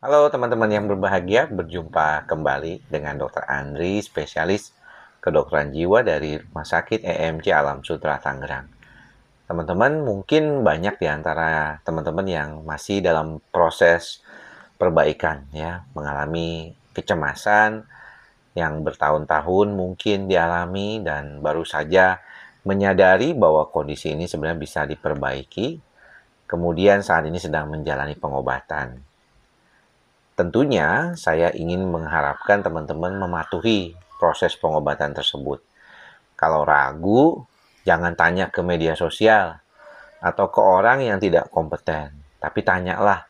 Halo teman-teman yang berbahagia, berjumpa kembali dengan Dr. Andri, spesialis kedokteran jiwa dari Rumah Sakit EMC Alam Sutera Tangerang. Teman-teman mungkin banyak di antara teman-teman yang masih dalam proses perbaikan ya, mengalami kecemasan yang bertahun-tahun mungkin dialami dan baru saja menyadari bahwa kondisi ini sebenarnya bisa diperbaiki. Kemudian saat ini sedang menjalani pengobatan. Tentunya saya ingin mengharapkan teman-teman mematuhi proses pengobatan tersebut. Kalau ragu, jangan tanya ke media sosial atau ke orang yang tidak kompeten, tapi tanyalah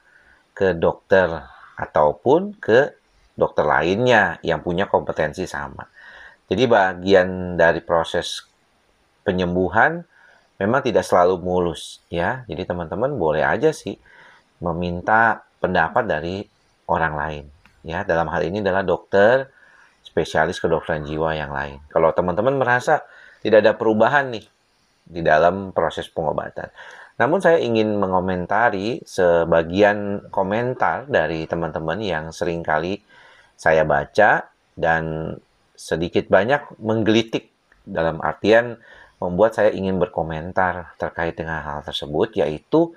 ke dokter ataupun ke dokter lainnya yang punya kompetensi sama. Jadi bagian dari proses penyembuhan memang tidak selalu mulus ya. Jadi teman-teman boleh aja sih meminta pendapat dari orang lain ya. Dalam hal ini adalah dokter spesialis kedokteran jiwa yang lain. Kalau teman-teman merasa tidak ada perubahan nih di dalam proses pengobatan. Namun saya ingin mengomentari sebagian komentar dari teman-teman yang seringkali saya baca dan sedikit banyak menggelitik, dalam artian membuat saya ingin berkomentar terkait dengan hal tersebut, yaitu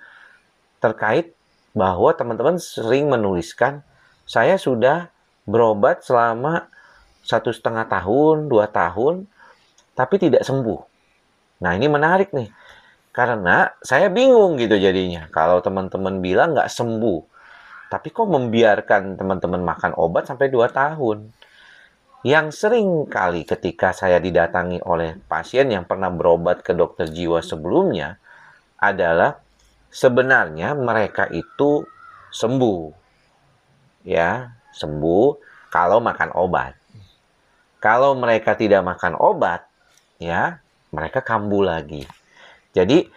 terkait bahwa teman-teman sering menuliskan, saya sudah berobat selama 1,5 tahun, 2 tahun, tapi tidak sembuh. Nah ini menarik nih, karena saya bingung gitu jadinya. Kalau teman-teman bilang nggak sembuh, tapi kok membiarkan teman-teman makan obat sampai 2 tahun. Yang sering kali ketika saya didatangi oleh pasien yang pernah berobat ke dokter jiwa sebelumnya adalah sebenarnya mereka itu sembuh, ya, sembuh kalau makan obat. Kalau mereka tidak makan obat, ya, mereka kambuh lagi. Jadi,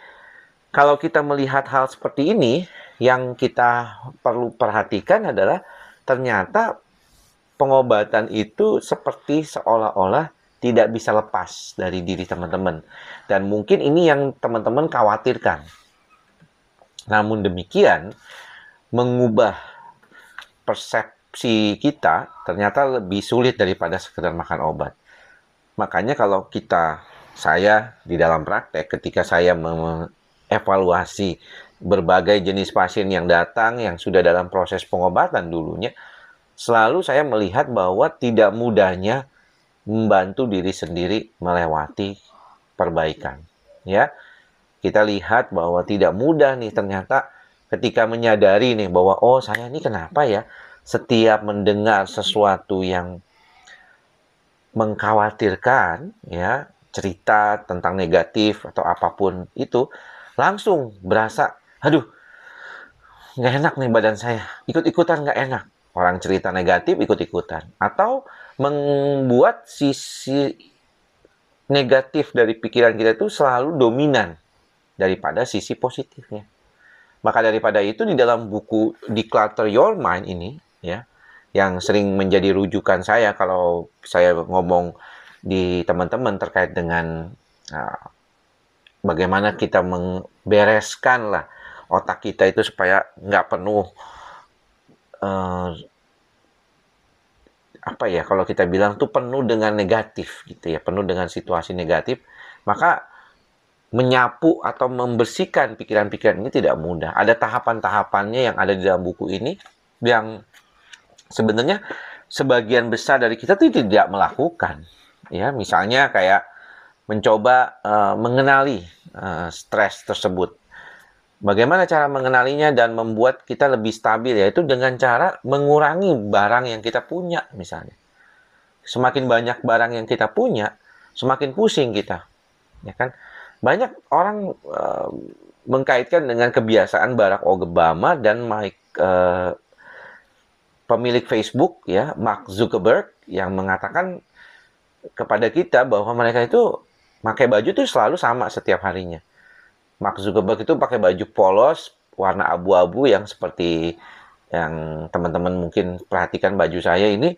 kalau kita melihat hal seperti ini, yang kita perlu perhatikan adalah ternyata pengobatan itu seperti seolah-olah tidak bisa lepas dari diri teman-teman. Dan mungkin ini yang teman-teman khawatirkan. Namun demikian, mengubah persepsi kita ternyata lebih sulit daripada sekedar makan obat. Makanya kalau saya di dalam praktek, ketika saya mengevaluasi berbagai jenis pasien yang datang, yang sudah dalam proses pengobatan dulunya, selalu saya melihat bahwa tidak mudahnya membantu diri sendiri melewati perbaikan. Ya, kita lihat bahwa tidak mudah nih ternyata ketika menyadari nih bahwa oh saya ini kenapa ya setiap mendengar sesuatu yang mengkhawatirkan ya, cerita tentang negatif atau apapun itu, langsung berasa aduh nggak enak nih badan saya, ikut-ikutan nggak enak. Orang cerita negatif ikut-ikutan atau membuat sisi negatif dari pikiran kita itu selalu dominan daripada sisi positifnya. Maka daripada itu di dalam buku Declutter Your Mind ini ya, yang sering menjadi rujukan saya kalau saya ngomong di teman-teman terkait dengan bagaimana kita membereskan lah otak kita itu supaya nggak penuh apa ya, kalau kita bilang tuh penuh dengan negatif gitu ya, penuh dengan situasi negatif, maka menyapu atau membersihkan pikiran-pikiran ini tidak mudah. Ada tahapan-tahapannya yang ada di dalam buku ini yang sebenarnya sebagian besar dari kita tidak melakukan. Ya, misalnya kayak mencoba mengenali stres tersebut. Bagaimana cara mengenalinya dan membuat kita lebih stabil, yaitu dengan cara mengurangi barang yang kita punya misalnya. Semakin banyak barang yang kita punya, semakin pusing kita. Ya kan? Banyak orang mengkaitkan dengan kebiasaan Barack Obama dan pemilik Facebook ya, Mark Zuckerberg, yang mengatakan kepada kita bahwa mereka itu pakai baju tuh selalu sama setiap harinya. Mark Zuckerberg itu pakai baju polos warna abu-abu yang seperti yang teman-teman mungkin perhatikan baju saya ini,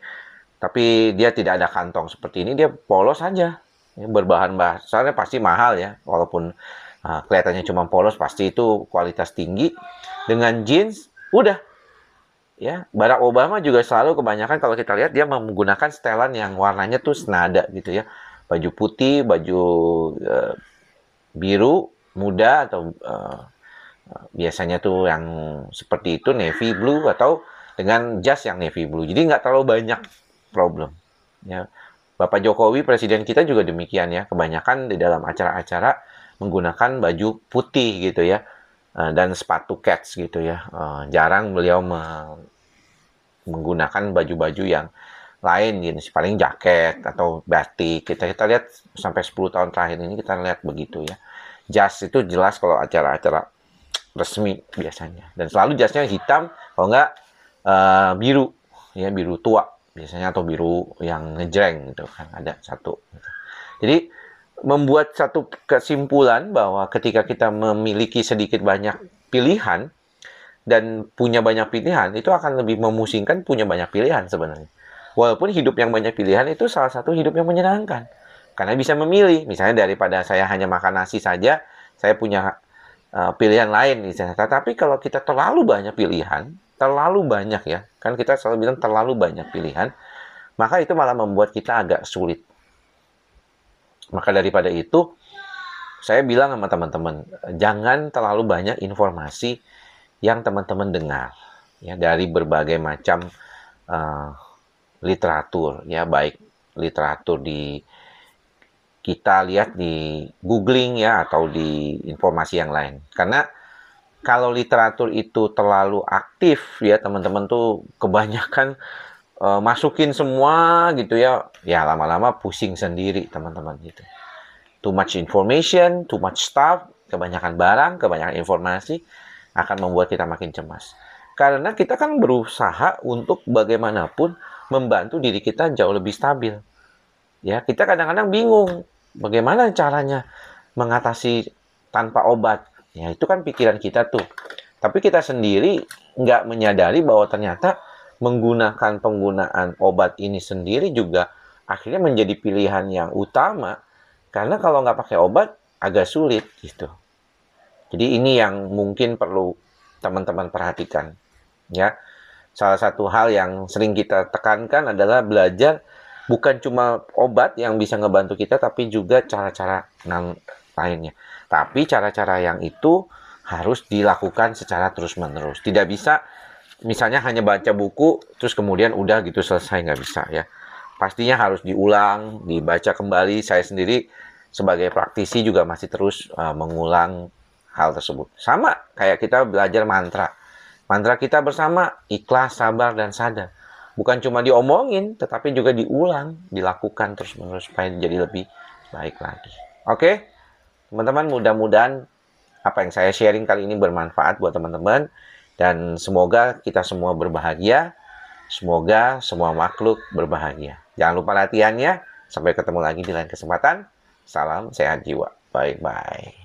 tapi dia tidak ada kantong seperti ini, dia polos saja. Berbahan bahasanya pasti mahal ya, walaupun kelihatannya cuma polos, pasti itu kualitas tinggi. Dengan jeans, udah Ya, Barack Obama juga selalu kebanyakan kalau kita lihat dia menggunakan setelan yang warnanya tuh senada gitu ya. Baju putih, baju biru muda atau biasanya tuh yang seperti itu navy blue atau dengan jas yang navy blue. Jadi nggak terlalu banyak problem. Ya, Bapak Jokowi presiden kita juga demikian ya. Kebanyakan di dalam acara-acara menggunakan baju putih gitu ya dan sepatu kets gitu ya. Jarang beliau menggunakan baju-baju yang lain gitu, paling jaket atau batik. Kita lihat sampai 10 tahun terakhir ini kita lihat begitu ya. Jas itu jelas kalau acara-acara resmi biasanya. Dan selalu jasnya hitam, kalau enggak biru, ya biru tua biasanya atau biru yang ngejreng gitu kan ada satu. Jadi membuat satu kesimpulan bahwa ketika kita memiliki sedikit banyak pilihan dan punya banyak pilihan itu akan lebih memusingkan punya banyak pilihan sebenarnya. Walaupun hidup yang banyak pilihan itu salah satu hidup yang menyenangkan. Karena bisa memilih. Misalnya daripada saya hanya makan nasi saja, saya punya pilihan lain misalnya. Tetapi kalau kita terlalu banyak pilihan, terlalu banyak ya, kan kita selalu bilang terlalu banyak pilihan, maka itu malah membuat kita agak sulit. Maka daripada itu, saya bilang sama teman-teman, jangan terlalu banyak informasi yang teman-teman dengar ya dari berbagai macam literatur ya, baik literatur di kita lihat di googling ya atau di informasi yang lain. Karena kalau literatur itu terlalu aktif ya teman-teman tuh kebanyakan masukin semua gitu ya, ya lama-lama pusing sendiri teman-teman gitu. Too much information, too much stuff, kebanyakan barang, kebanyakan informasi akan membuat kita makin cemas. Karena kita kan berusaha untuk bagaimanapun membantu diri kita jauh lebih stabil. Ya, kita kadang-kadang bingung bagaimana caranya mengatasi tanpa obat. Ya, itu kan pikiran kita tuh. Tapi kita sendiri nggak menyadari bahwa ternyata menggunakan penggunaan obat ini sendiri juga akhirnya menjadi pilihan yang utama. Karena kalau nggak pakai obat, agak sulit gitu. Jadi ini yang mungkin perlu teman-teman perhatikan. Ya, salah satu hal yang sering kita tekankan adalah belajar bukan cuma obat yang bisa ngebantu kita, tapi juga cara-cara lainnya. Tapi cara-cara yang itu harus dilakukan secara terus-menerus. Tidak bisa misalnya hanya baca buku, terus kemudian udah gitu selesai, nggak bisa ya. Pastinya harus diulang, dibaca kembali. Saya sendiri sebagai praktisi juga masih terus mengulang hal tersebut. Sama kayak kita belajar mantra. Mantra kita bersama, ikhlas, sabar, dan sadar. Bukan cuma diomongin, tetapi juga diulang, dilakukan terus-menerus supaya jadi lebih baik lagi. Oke, teman-teman, mudah-mudahan apa yang saya sharing kali ini bermanfaat buat teman-teman. Dan semoga kita semua berbahagia. Semoga semua makhluk berbahagia. Jangan lupa latihannya. Sampai ketemu lagi di lain kesempatan. Salam sehat jiwa. Bye-bye.